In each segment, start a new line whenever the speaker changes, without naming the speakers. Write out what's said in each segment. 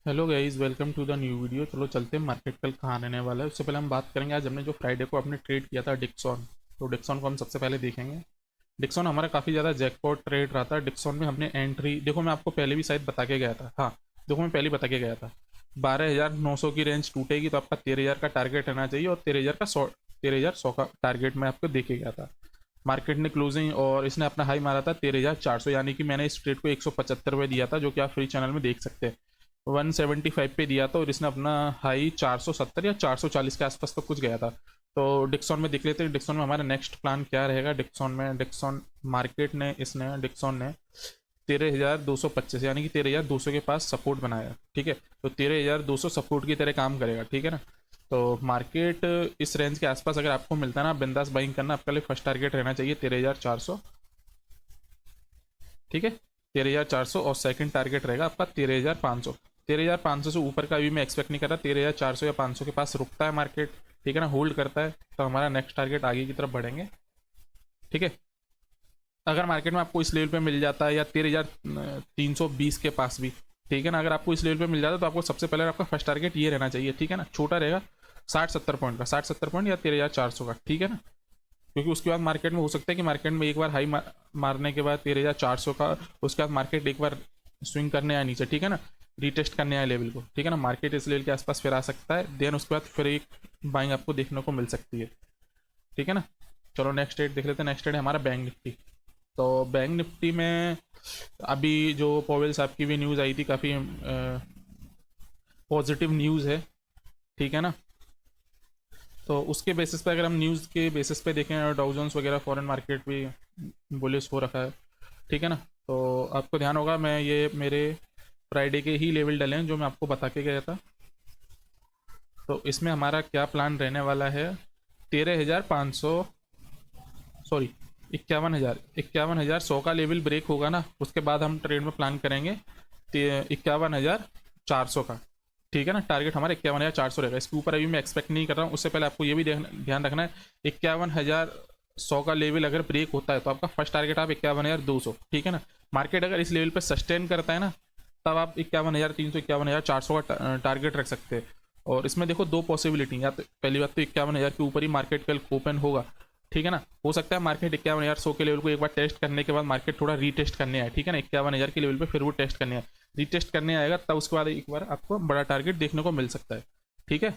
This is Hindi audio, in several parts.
Hello guys, welcome to the new video. चलो चलते हैं मार्केट कल कहाँ रहने वाला है। उससे पहले हम बात करेंगे आज हमने जो फ्राइडे को अपने ट्रेड किया था डिक्सॉन। तो डिक्सॉन को हम सबसे पहले देखेंगे। डिक्सॉन हमारा काफ़ी ज़्यादा जैकपॉट ट्रेड रहा था। डिक्सॉन में हमने एंट्री देखो, मैं आपको पहले भी शायद बता के गया था। हाँ देखो, मैं पहले बता के गया था 12,900 की रेंज टूटेगी तो आपका 13,000 का टारगेट रहना चाहिए, और 13,100 का टारगेट मैं आपको दे के गया था। मार्केट ने क्लोजिंग और इसने अपना हाई मारा था 13,400, यानी कि मैंने इस ट्रेड को 175 में दिया था, जो कि आप फ्री चैनल में देख सकते हैं। 175 पे दिया था और इसने अपना हाई 470 या 440 के आसपास तो कुछ गया था। तो डिक्सॉन में देख लेते हैं डिक्सॉन में हमारा नेक्स्ट प्लान क्या रहेगा। डिक्सॉन मार्केट ने इसने डिक्सॉन ने 13,225 यानी कि 13,200 के पास सपोर्ट बनाया। ठीक है, तो 13,200 सपोर्ट की तरह काम करेगा। ठीक है ना। तो मार्केट इस रेंज के आसपास अगर आपको मिलता है ना, बिंदास बाइंग करना। आपका लिए फर्स्ट टारगेट रहना चाहिए 13,400। ठीक है, 13,400, और सेकंड टारगेट रहेगा आपका 13,500। 13,500 से ऊपर का अभी मैं एक्सपेक्ट नहीं कर रहा। 13,400 या 500 के पास रुकता है मार्केट, ठीक है ना, होल्ड करता है, तो हमारा नेक्स्ट टारगेट आगे की तरफ बढ़ेंगे। ठीक है, अगर मार्केट में आपको इस लेवल पे मिल जाता है या 13,320 के पास भी, ठीक है ना, अगर आपको इस लेवल पे मिल जाता है तो आपको सबसे पहले आपका फर्स्ट टारगेट ये रहना चाहिए। ठीक है ना, छोटा रहेगा 60-70 पॉइंट का, 60-70 पॉइंट या 13,400 का। ठीक है ना, क्योंकि उसके बाद मार्केट में हो सकता है कि मार्केट में एक बार हाई मारने के बाद 13,400 का, उसके बाद मार्केट एक बार स्विंग करने आए नीचे। ठीक है ना, रीटेस्ट करने आए लेवल को। ठीक है ना, मार्केट इस लेवल के आसपास फिर आ सकता है, देन उसके बाद फिर एक बाइंग आपको देखने को मिल सकती है। ठीक है ना, चलो नेक्स्ट डेट देख लेते हैं। नेक्स्ट डेट है हमारा बैंक निफ्टी। तो बैंक निफ्टी में अभी जो पॉवेल साहब की भी न्यूज़ आई थी, काफ़ी पॉजिटिव न्यूज़ है। ठीक है ना, तो उसके बेसिस पे अगर हम न्यूज़ के बेसिस पे देखें, और डाउ जोन्स वगैरह फॉरेन मार्केट भी बुलिश हो रखा है। ठीक है ना, तो आपको ध्यान होगा मैं ये मेरे फ्राइडे के ही लेवल डले हैं जो मैं आपको बता के गया था। तो इसमें हमारा क्या प्लान रहने वाला है, 13,500, सॉरी 51,100 का लेवल ब्रेक होगा ना, उसके बाद हम ट्रेड में प्लान करेंगे 51,400 का। ठीक है ना, टारगेट हमारा 51,400 रहेगा। इसके ऊपर अभी मैं एक्सपेक्ट नहीं कर रहा हूँ। उससे पहले आपको ये भी ध्यान रखना है, 51,100 का लेवल अगर ब्रेक होता है तो आपका फर्स्ट टारगेट आप 51,200। ठीक है ना, मार्केट अगर इस लेवल पर सस्टेन करता है ना, तब आप 51,300 51,400 का टारगेट रख सकते हैं। और इसमें देखो दो पॉसिबिलिटी, या तो पहली बात तो 51,000 के ऊपर ही मार्केट कल ओपन होगा। ठीक है ना, हो सकता है मार्केट 51,100 के लेवल को एक बार टेस्ट करने के बाद मार्केट थोड़ा रीटेस्ट करने आए। ठीक है ना, 51,000 के लेवल पे फिर वो टेस्ट करने आए, रीटेस्ट करने आएगा, तब उसके बाद एक बार आपको बड़ा टारगेट देखने को मिल सकता है। ठीक है,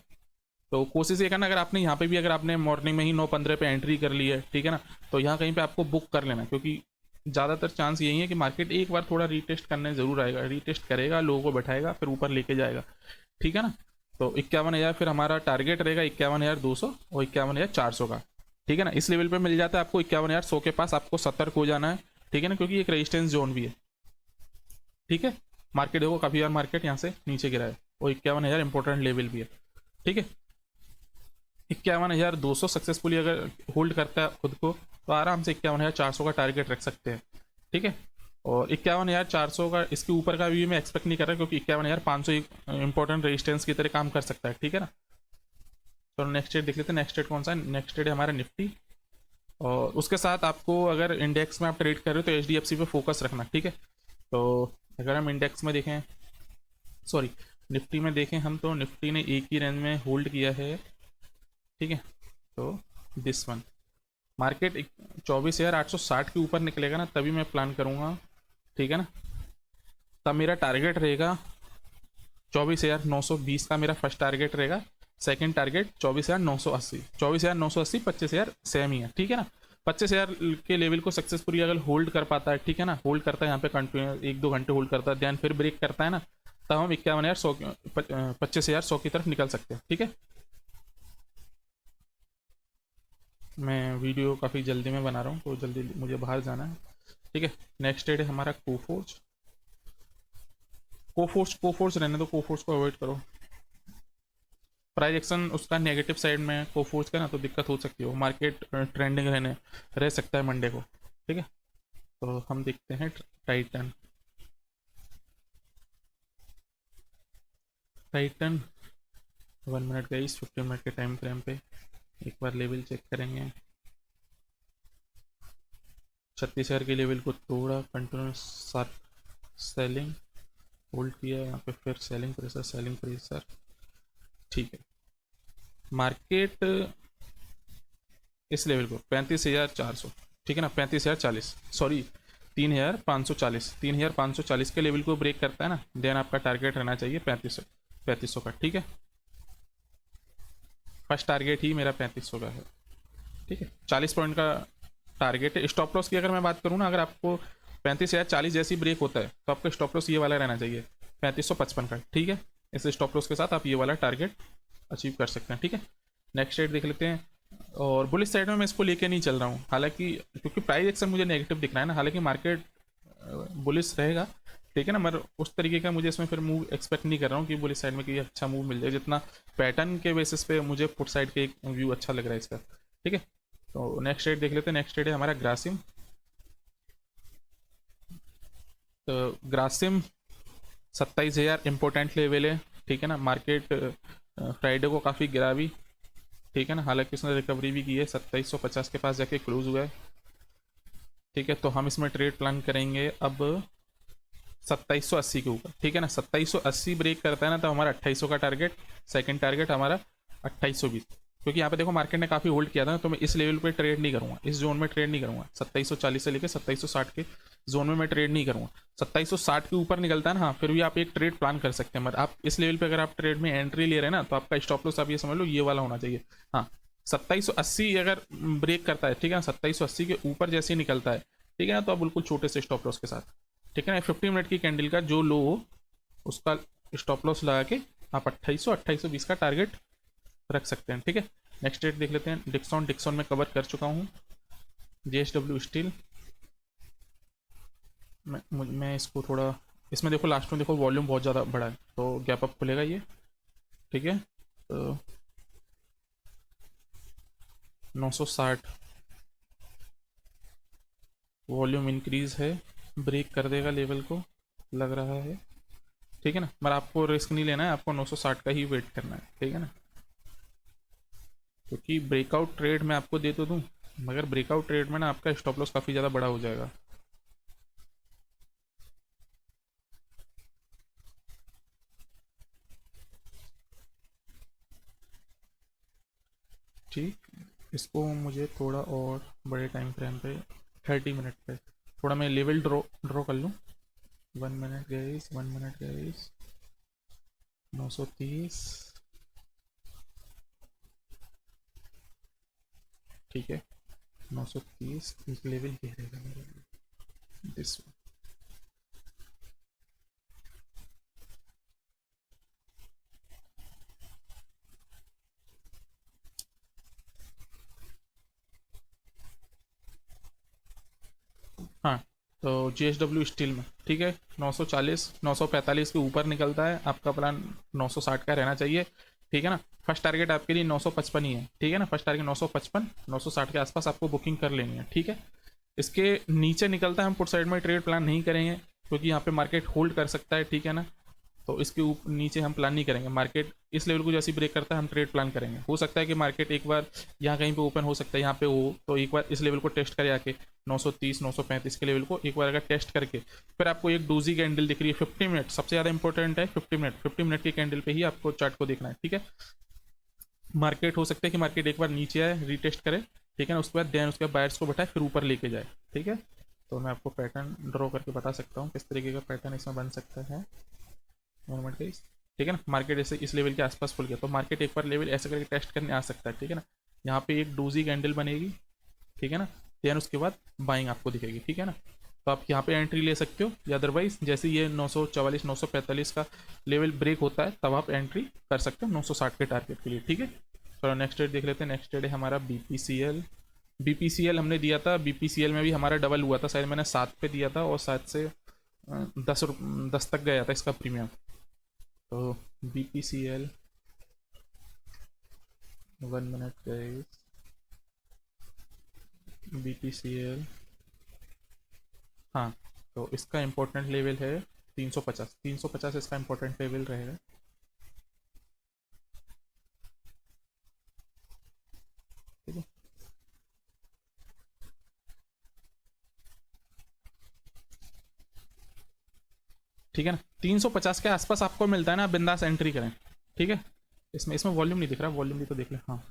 तो कोशिश ये करना, अगर आपने यहाँ पे भी अगर आपने मॉर्निंग में ही 9:15 पे एंट्री कर ली है, ठीक है ना, तो यहाँ कहीं पे आपको बुक कर लेना, क्योंकि ज़्यादातर चांस यही है कि मार्केट एक बार थोड़ा रीटेस्ट करने ज़रूर आएगा, रीटेस्ट करेगा, लोगों को बैठाएगा, फिर ऊपर लेके जाएगा। ठीक है ना, तो 51,000 फिर हमारा टारगेट रहेगा 51,200 और 51,400 का। ठीक है ना, इस लेवल पे मिल जाता है आपको 51,100 के पास, आपको सतर्क हो जाना है। ठीक है ना, क्योंकि एक रेजिस्टेंस जोन भी है। ठीक है, मार्केट देखो काफ़ी बार मार्केट यहाँ से नीचे गिरा है, और 51,000 इंपॉर्टेंट लेवल भी है। ठीक है, 51,200 सक्सेसफुली अगर होल्ड करता है खुद को, तो आराम से 51,400 का टारगेट रख सकते हैं। ठीक है, और 51,400 का इसके ऊपर का भी मैं एक्सपेक्ट नहीं कर रहा, क्योंकि 51,500 एक इंपॉर्टेंट रेजिस्टेंस की तरह काम कर सकता है। ठीक है ना, तो नेक्स्ट डेट देख लेते हैं। नेक्स्ट डेट कौन सा है, नेक्स्ट डेट है हमारा निफ्टी। और उसके साथ आपको अगर इंडेक्स में आप ट्रेड कर रहे हो तो HDFC पे फोकस रखना। ठीक है, तो अगर हम इंडेक्स में देखें, सॉरी निफ्टी में देखें हम, तो निफ्टी ने एक ही रेंज में होल्ड किया है। ठीक है, तो दिस वन मार्केट 24,860 के ऊपर निकलेगा ना, तभी मैं प्लान करूँगा। ठीक है ना, तब मेरा टारगेट रहेगा 24,920 का, मेरा फर्स्ट टारगेट रहेगा। सेकंड टारगेट 24,980, 24,980, 25,000 सेम ही है। ठीक है ना, 25,000 के लेवल को सक्सेसफुली अगर होल्ड कर पाता है, ठीक है ना, होल्ड करता है यहाँ पे कंटिन्यू 1-2 घंटे होल्ड करता है, ध्यान फिर ब्रेक करता है ना, तब हम 51,100 25,100 की तरफ निकल सकते हैं। ठीक है, मैं वीडियो काफ़ी जल्दी में बना रहा हूँ, तो जल्दी मुझे बाहर जाना है। ठीक है, नेक्स्ट डेट है हमारा कोफोर्स। कोफोर्स रहने दो, कोफोर्स को अवॉइड करो। प्राइस एक्शन उसका नेगेटिव साइड में कोफोर्स का ना, तो दिक्कत हो सकती है, वो मार्केट ट्रेंडिंग रहने रह सकता है मंडे को। ठीक है, तो हम देखते हैं टाइटन। टाइटन 1 मिनट का, इस 15 मिनट के टाइम फ्रेम पे एक बार लेवल चेक करेंगे। 36,000 के लेवल को तोड़ा, कंटिन्यूस सेलिंग, होल्ड किया यहाँ पे, फिर सेलिंग प्रेशर। ठीक है, मार्केट इस लेवल को 35,400, ठीक है ना, 35,040, सॉरी 3,540, 3,540 के लेवल को ब्रेक करता है ना, देन आपका टारगेट रहना चाहिए 3500 का। ठीक है, फर्स्ट टारगेट ही मेरा 3500 का है। ठीक है, 40 पॉइंट का टारगेट है। स्टॉप लॉस की अगर मैं बात करूँ ना, अगर आपको 35,040 जैसी ब्रेक होता है तो आपका स्टॉप लॉस ये वाला रहना चाहिए 3555 का। ठीक है, इस स्टॉप लॉस के साथ आप ये वाला टारगेट अचीव कर सकते हैं। ठीक है, नेक्स्ट रेट देख लेते हैं। और बुलिश साइड में मैं इसको लेके नहीं चल रहा हूँ, हालांकि क्योंकि प्राइस एक्शन मुझे नेगेटिव दिख रहा है ना, हालांकि मार्केट बुलिश रहेगा। ठीक है ना, मगर उस तरीके का मुझे इसमें फिर मूव एक्सपेक्ट नहीं कर रहा हूँ कि बुलिश साइड में कि अच्छा मूव मिल जाए, जितना पैटर्न के बेसिस पे मुझे पुट साइड के एक व्यू अच्छा लग रहा है इसका। ठीक है, तो नेक्स्ट रेट देख लेते हैं। नेक्स्ट रेट है हमारा ग्रासिम। तो ग्रासिम 27,000 इंपॉर्टेंट लेवल है। ठीक है ना, मार्केट फ्राइडे को काफ़ी गिरा भी। ठीक है ना, हालांकि उसने रिकवरी भी की है, 2750 के पास जाके क्लोज हुआ है। ठीक है, तो हम इसमें ट्रेड प्लान करेंगे अब 2780 के ऊपर। ठीक है ना, 2780 ब्रेक करता है ना तो हमारा 2800 का टारगेट, सेकंड टारगेट हमारा 2820। क्योंकि यहाँ पे देखो मार्केट ने काफ़ी होल्ड किया था ना, तो मैं इस लेवल पे ट्रेड नहीं करूँगा, इस जोन में ट्रेड नहीं करूँगा। 2740 से लेकर 2760 के जोन में मैं ट्रेड नहीं करूँगा। 2760 के ऊपर निकलता है ना, हाँ फिर भी आप एक ट्रेड प्लान कर सकते हैं। मतलब आप इस लेवल पे अगर आप ट्रेड में एंट्री ले रहे हैं ना, तो आपका स्टॉप लॉस आप ये समझ लो ये वाला होना चाहिए। हाँ, 2780 अगर ब्रेक करता है, ठीक है ना, 2780 के ऊपर जैसे ही निकलता है, ठीक है ना, तो आप बिल्कुल छोटे से स्टॉप लॉस के साथ, ठीक है ना, 50 मिनट की कैंडल का जो लो हो उसका स्टॉप लॉस लगा के आप 2820 का टारगेट रख सकते हैं। ठीक है, नेक्स्ट डेट देख लेते हैं। डिक्सॉन में कवर कर चुका हूँ। JSW स्टील मैं इसको थोड़ा, इसमें देखो लास्ट में देखो वॉल्यूम बहुत ज़्यादा बड़ा है, तो गैप अप खुलेगा ये। ठीक है, तो 960 वॉल्यूम इंक्रीज है, ब्रेक कर देगा लेवल को लग रहा है। ठीक है ना, मगर आपको रिस्क नहीं लेना है, आपको 960 का ही वेट करना है। ठीक है ना, क्योंकि ब्रेकआउट ट्रेड मैं आपको दे तो दूँ, मगर ब्रेकआउट ट्रेड में ना आपका स्टॉप लॉस काफ़ी ज़्यादा बड़ा हो जाएगा। ठीक, इसको मुझे थोड़ा और बड़े टाइम फ्रेम पे 30 मिनट पे थोड़ा मैं लेवल ड्रॉ कर लूँ। 1 मिनट गाइस, 1 मिनट गाइस, 930। ठीक है, 930 एक लेवल ये रहेगा मेरे लिए, दिस। हाँ, तो JSW स्टील में ठीक है, 940 945 के ऊपर निकलता है, आपका प्लान 960 का रहना चाहिए। ठीक है ना, फर्स्ट टारगेट आपके लिए 955 ही है। ठीक है ना, फर्स्ट टारगेट 955, 960 के आसपास आपको बुकिंग कर लेनी है। ठीक है, इसके नीचे निकलता है हम पुट साइड में ट्रेड प्लान नहीं करेंगे, क्योंकि यहाँ पे मार्केट होल्ड कर सकता है। ठीक है ना, तो इसके ऊपर नीचे हम प्लान नहीं करेंगे। मार्केट इस लेवल को जैसे ब्रेक करता है हम ट्रेड प्लान करेंगे। हो सकता है कि मार्केट एक बार यहाँ कहीं पे ओपन हो सकता है, यहाँ पे हो तो एक बार इस लेवल को टेस्ट करे आके 930 935 के लेवल को एक बार अगर टेस्ट करके फिर आपको एक डूजी कैंडल दिख रही है 50 मिनट, सबसे ज़्यादा इंपॉर्टेंट है 50 मिनट की कैंडल पे ही आपको चार्ट को देखना है। ठीक है, मार्केट हो सकता है कि मार्केट एक बार नीचे आए, रीटेस्ट करे, ठीक है ना, उसके बाद देन उसके बायर्स को बैठाए फिर ऊपर लेके जाए। ठीक है, तो मैं आपको पैटर्न ड्रॉ करके बता सकता हूँ किस तरीके का पैटर्न इसमें बन सकता है। नॉर्मल केस, ठीक है ना, मार्केट ऐसे इस लेवल के आसपास खुल गया तो मार्केट एक बार लेवल ऐसे करके टेस्ट करने आ सकता है। ठीक है ना, यहाँ पे एक डोजी कैंडल बनेगी। ठीक है ना, देन उसके बाद बाइंग आपको दिखेगी। ठीक है ना, तो आप यहाँ पे एंट्री ले सकते हो, या अदरवाइज जैसे ये 944 945 का लेवल ब्रेक होता है तब आप एंट्री कर सकते हो 960 के टारगेट के लिए। ठीक है, चलो नेक्स्ट डेट देख लेते हैं। नेक्स्ट डेट है हमारा BPCL हमने दिया था। BPCL में भी हमारा डबल हुआ था, शायद मैंने 7 पे दिया था और 7 से 10 तक गया था इसका प्रीमियम। तो BPCL 1 मिनट गाइस, BPCL, हाँ, तो इसका इम्पोर्टेंट लेवल है 350, 350 इसका इम्पोर्टेंट लेवल रहेगा। ठीक है, ठीक है ना। 350 के आसपास आपको मिलता है ना, बिंदास एंट्री करें, ठीक है। इसमें वॉल्यूम नहीं दिख रहा, वॉल्यूम भी तो देख लें। हाँ,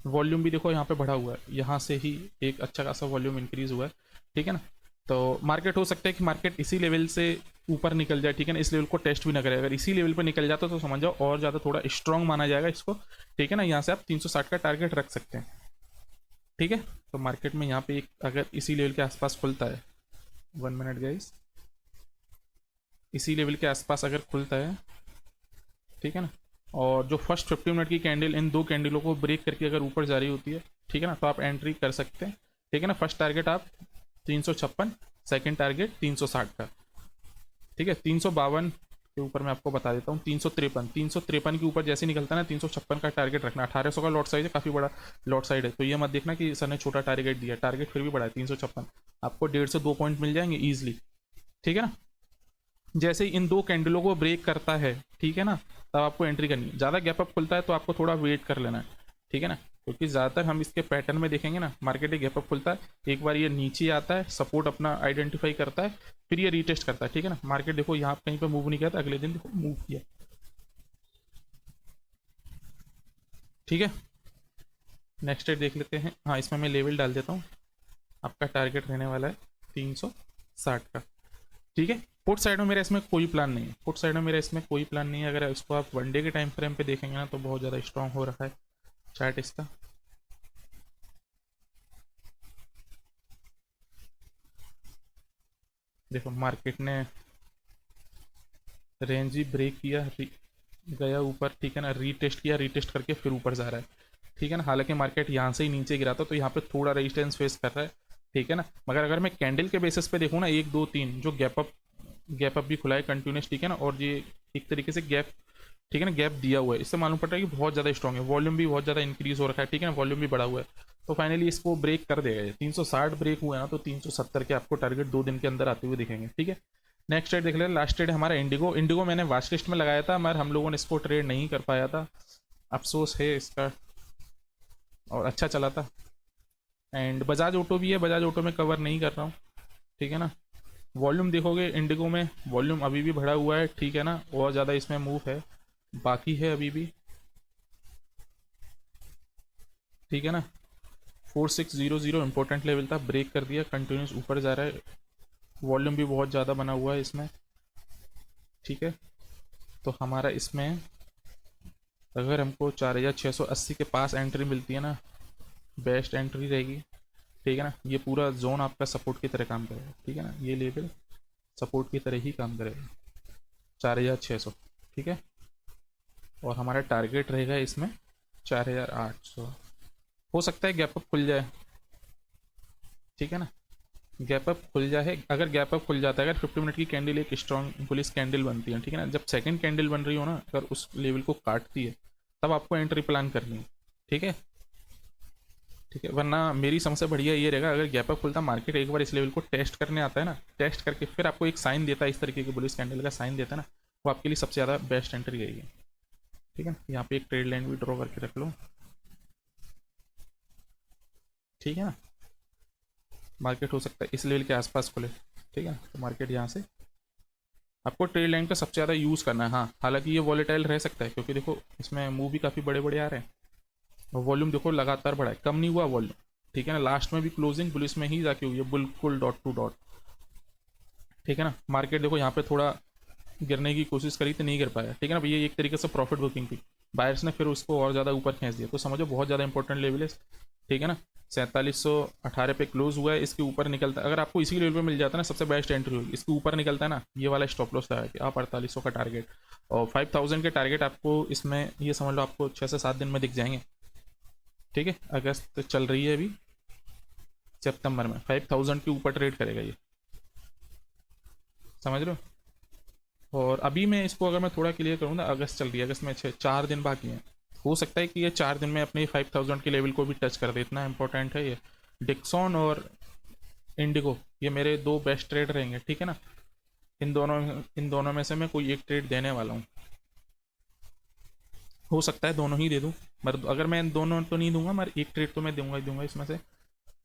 वॉल्यूम भी देखो यहाँ पे बढ़ा हुआ है, यहाँ से ही एक अच्छा खासा वॉल्यूम इंक्रीज हुआ है, ठीक है ना। तो मार्केट हो सकता है कि मार्केट इसी लेवल से ऊपर निकल जाए, ठीक है ना, इस लेवल को टेस्ट भी ना करे। अगर इसी लेवल पर निकल जाता तो समझ जाओ और ज़्यादा थोड़ा स्ट्रॉन्ग माना जाएगा इसको, ठीक है ना। यहाँ से आप 360 का टारगेट रख सकते हैं, ठीक है। तो मार्केट में यहाँ पे एक अगर इसी लेवल के आसपास खुलता है, 1 मिनट गाइस, इसी लेवल के आसपास अगर खुलता है, ठीक है ना, और जो फर्स्ट 50 मिनट की कैंडल इन दो कैंडलों को ब्रेक करके अगर ऊपर जा रही होती है, ठीक है ना, तो आप एंट्री कर सकते हैं, ठीक है ना। फर्स्ट टारगेट आप 356, सेकंड टारगेट 360 का, ठीक है। 352 के ऊपर मैं आपको बता देता हूँ, 353 के ऊपर जैसे निकलता है ना, 356 का टारगेट रखना। 1800 का लॉट साइज है, काफ़ी बड़ा लॉट साइड है, तो ये मत देखना कि सर ने छोटा टारगेट दिया, टारगेट फिर भी बड़ा है 356। आपको 1.5 से 2 पॉइंट मिल जाएंगे ईजिली, ठीक है ना। जैसे ही इन दो कैंडलों को ब्रेक करता है, ठीक है ना, तब आपको एंट्री करनी है। ज़्यादा गैप अप खुलता है तो आपको थोड़ा वेट कर लेना है, ठीक है ना, क्योंकि ज़्यादातर हम इसके पैटर्न में देखेंगे ना, मार्केट एक गैप अप खुलता है, एक बार ये नीचे आता है, सपोर्ट अपना आइडेंटिफाई करता है, फिर ये रीटेस्ट करता है, ठीक है ना। मार्केट देखो यहाँ कहीं पर मूव नहीं किया था, अगले दिन देखो मूव किया, ठीक है। नेक्स्ट डेट देख लेते हैं। हाँ, इसमें मैं लेवल डाल देता हूँ, आपका टारगेट रहने वाला है 360 का, ठीक है। पुट साइड में मेरा इसमें कोई प्लान नहीं है, पुट साइड में मेरा इसमें कोई प्लान नहीं है। अगर इसको आप 1 डे के टाइम फ्रेम पे देखेंगे ना, तो बहुत ज़्यादा स्ट्रांग हो रखा है चार्ट इसका। देखो मार्केट ने रेंज ही ब्रेक किया, गया ऊपर, ठीक है ना, रीटेस्ट किया, रीटेस्ट करके फिर ऊपर जा रहा है, ठीक है ना। हालांकि मार्केट यहाँ से ही नीचे गिरा था, तो यहाँ पे थोड़ा रेजिस्टेंस फेस कर रहा है, ठीक है ना। मगर अगर मैं कैंडल के बेसिस पे देखूँ ना, 1 2 3 जो गैप अप भी खुला है कंटिन्यूस, ठीक है ना, और ये एक तरीके से गैप, ठीक है ना, गैप दिया हुआ है, इससे मालूम पड़ता है कि बहुत ज़्यादा स्ट्रॉन्ग है। वॉल्यूम भी बहुत ज़्यादा इंक्रीज हो रखा है, ठीक है ना, वॉल्यूम भी बढ़ा हुआ है, तो फाइनली इसको ब्रेक कर देगा ये। 360 ब्रेक हुआ है ना, तो 370 के आपको टारगेट 2 दिन के अंदर आते हुए दिखेंगे, ठीक है। नेक्स्ट ट्रेड देख ले, लास्ट ट्रेड हमारा इंडिगो मैंने वाच लिस्ट में लगाया था, मगर हम लोगों ने इसको ट्रेड नहीं कर पाया था, अफसोस है इसका, और अच्छा चला था। एंड बजाज ऑटो भी है, बजाज ऑटो में कवर नहीं कर रहा हूँ, ठीक है ना। वॉल्यूम देखोगे इंडिगो में, वॉल्यूम अभी भी बढ़ा हुआ है, ठीक है ना, और ज़्यादा इसमें मूव है बाकी है अभी भी, ठीक है ना। 4600 इंपॉर्टेंट लेवल था, ब्रेक कर दिया, कंटिन्यूस ऊपर जा रहा है, वॉल्यूम भी बहुत ज़्यादा बना हुआ है इसमें, ठीक है। तो हमारा इसमें अगर हमको 4680 के पास एंट्री मिलती है ना, बेस्ट एंट्री रहेगी, ठीक है ना। ये पूरा जोन आपका सपोर्ट की तरह काम करेगा, ठीक है ना, ये लेवल सपोर्ट की तरह ही काम करेगा, 4600, ठीक है। और हमारा टारगेट रहेगा इसमें 4800। हो सकता है गैप अप खुल जाए, ठीक है ना, गैप अप खुल जाए। अगर गैप अप खुल जाता है, अगर 50 मिनट की कैंडल एक स्ट्रॉन्ग पुलिस कैंडल बनती है, ठीक है ना, जब सेकंड कैंडल बन रही हो ना, अगर उस लेवल को काटती है, तब आपको एंट्री प्लान करनी है, ठीक है, ठीक है। वरना मेरी समझ बढ़िया ये रहेगा, अगर गैप अप खुलता, मार्केट एक बार इस लेवल को टेस्ट करने आता है ना, टेस्ट करके फिर आपको एक साइन देता है, इस तरीके के बुलिश कैंडल का साइन देता है ना, वो आपके लिए सबसे ज़्यादा बेस्ट एंट्री रहेगी, ठीक है। यहाँ पे एक ट्रेड लाइन भी ड्रॉ करके रख लो, ठीक है ना। मार्केट हो सकता है इस लेवल के आसपास खुले, ठीक है, तो मार्केट यहाँ से आपको ट्रेड लाइन का सबसे ज़्यादा यूज़ करना है। हाँ, हालांकि ये वॉलेटाइल रह सकता है, क्योंकि देखो इसमें मूव भी काफ़ी बड़े बड़े आ रहे हैं, और वॉल्यूम देखो लगातार बढ़ा है, कम नहीं हुआ वॉल्यूम, ठीक है ना। लास्ट में भी क्लोजिंग बुलिश में ही जाके हुई है, बिल्कुल डॉट टू डॉट, ठीक है ना। मार्केट देखो यहाँ पे थोड़ा गिरने की कोशिश करी तो नहीं गिर पाया, ठीक है ना, ये एक तरीके से प्रॉफिट बुकिंग थी, बायर्स ने फिर उसको और ज़्यादा ऊपर खींच दिया, तो समझो बहुत ज़्यादा इंपॉर्टेंट लेवल है, ठीक है ना। 4718 पे क्लोज हुआ है, इसके ऊपर निकलता है, अगर आपको इसी लेवल पे मिल जाता है ना, सबसे बेस्ट एंट्री होगी। इसके ऊपर निकलता है ना, ये वाला स्टॉप लॉस था कि आप 4800 का टारगेट और 5000 के टारगेट आपको इसमें ये समझ लो आपको 6 से 7 दिन में दिख जाएंगे, ठीक है। अगस्त चल रही है अभी, सितंबर में 5000 के ऊपर ट्रेड करेगा ये, समझ लो। और अभी मैं इसको अगर मैं थोड़ा क्लियर करूँ ना, अगस्त चल रही है, अगस्त में 4 दिन बाकी हैं, हो सकता है कि ये 4 दिन में अपने 5000 के लेवल को भी टच कर दे, इतना इंपॉर्टेंट है ये। डिक्सॉन और इंडिगो ये मेरे 2 बेस्ट ट्रेड रहेंगे, ठीक है ना। इन दोनों में से मैं कोई एक ट्रेड देने वाला हूँ, हो सकता है दोनों ही दे दूँ, मगर अगर मैं दोनों तो नहीं दूंगा, मगर एक ट्रेड तो मैं दूंगा ही दूंगा इसमें से।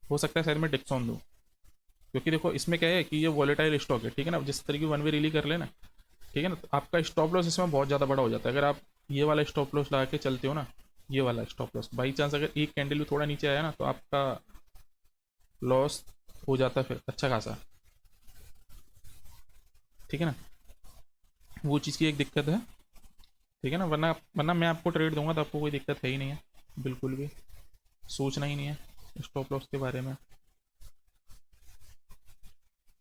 हो सकता है शायद मैं डिक्सॉन दूँ, क्योंकि देखो इसमें क्या है कि ये वॉलेटाइल स्टॉक है, ठीक है ना, जिस तरीके वन वे रिली कर लेना, ठीक है ना। तो आपका स्टॉप लॉस इसमें बहुत ज़्यादा बड़ा हो जाता है। अगर आप ये वाला स्टॉप लॉस लगा के चलते हो ना, ये वाला स्टॉप लॉस, बाई चांस अगर एक कैंडल भी थोड़ा नीचे आया ना, तो आपका लॉस हो जाता है फिर अच्छा खासा, ठीक है ना। वो चीज़ की एक दिक्कत है, ठीक है ना। वरना वरना मैं आपको ट्रेड दूंगा तो आपको कोई दिक्कत है ही नहीं है, बिल्कुल भी सोचना ही नहीं है स्टॉप लॉस के बारे में,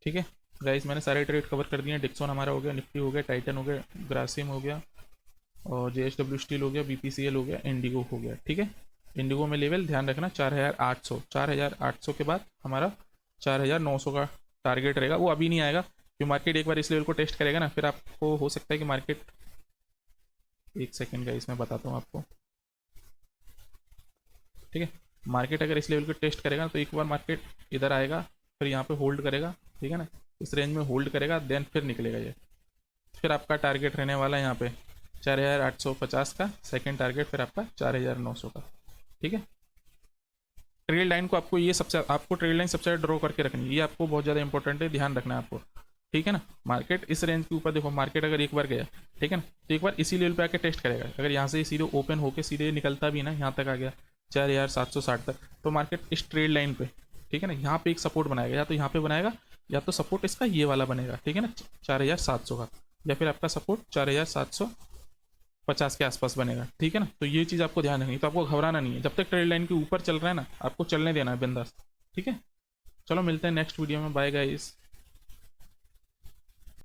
ठीक है। गाइस मैंने सारे ट्रेड कवर कर दिए। डिक्सन हमारा हो गया, निफ्टी हो गया, टाइटन हो गया, ग्रासिम हो गया, और JSW स्टील हो गया, BPCL हो गया, इंडिगो हो गया, ठीक है। इंडिगो में लेवल ध्यान रखना 4800, 4800 के बाद हमारा 4900 का टारगेट रहेगा। वो अभी नहीं आएगा क्योंकि मार्केट एक बार इस लेवल को टेस्ट करेगा ना, फिर आपको हो सकता है कि मार्केट, एक सेकेंड का इसमें बताता हूँ आपको, ठीक है। मार्केट अगर इस लेवल को टेस्ट करेगा तो एक बार मार्केट इधर आएगा, फिर यहाँ पे होल्ड करेगा, ठीक है ना, इस रेंज में होल्ड करेगा, देन फिर निकलेगा ये। फिर आपका टारगेट रहने वाला है यहाँ पे 4850 का सेकंड टारगेट, फिर आपका 4900 का, ठीक है। ट्रेल लाइन को आपको ये सबसे, आपको ट्रेल लाइन सबसे ड्रॉ करके रखनी है, ये आपको बहुत ज़्यादा इंपॉर्टेंट है, ध्यान रखना है आपको, ठीक है ना। मार्केट इस रेंज के ऊपर देखो, मार्केट अगर एक बार गया, ठीक है ना, तो एक बार इसी लेवल पे आके टेस्ट करेगा। अगर यहाँ से सीधे ओपन होकर सीधे निकलता भी ना, यहाँ तक आ गया 4760 तक, तो मार्केट इस ट्रेड लाइन पे, ठीक है ना, यहाँ पे एक सपोर्ट बनाएगा, या तो यहाँ पे बनाएगा, या तो सपोर्ट इसका ये वाला बनेगा, ठीक है ना, 4700 का, या फिर आपका सपोर्ट 4750 के आसपास बनेगा, ठीक है ना। तो ये चीज़ आपको ध्यान रखनी है। तो आपको घबराना नहीं है, जब तक ट्रेड लाइन के ऊपर चल रहा है ना, आपको चलने देना है बिंदास, ठीक है। चलो मिलते हैं नेक्स्ट वीडियो में, बाय गाइस।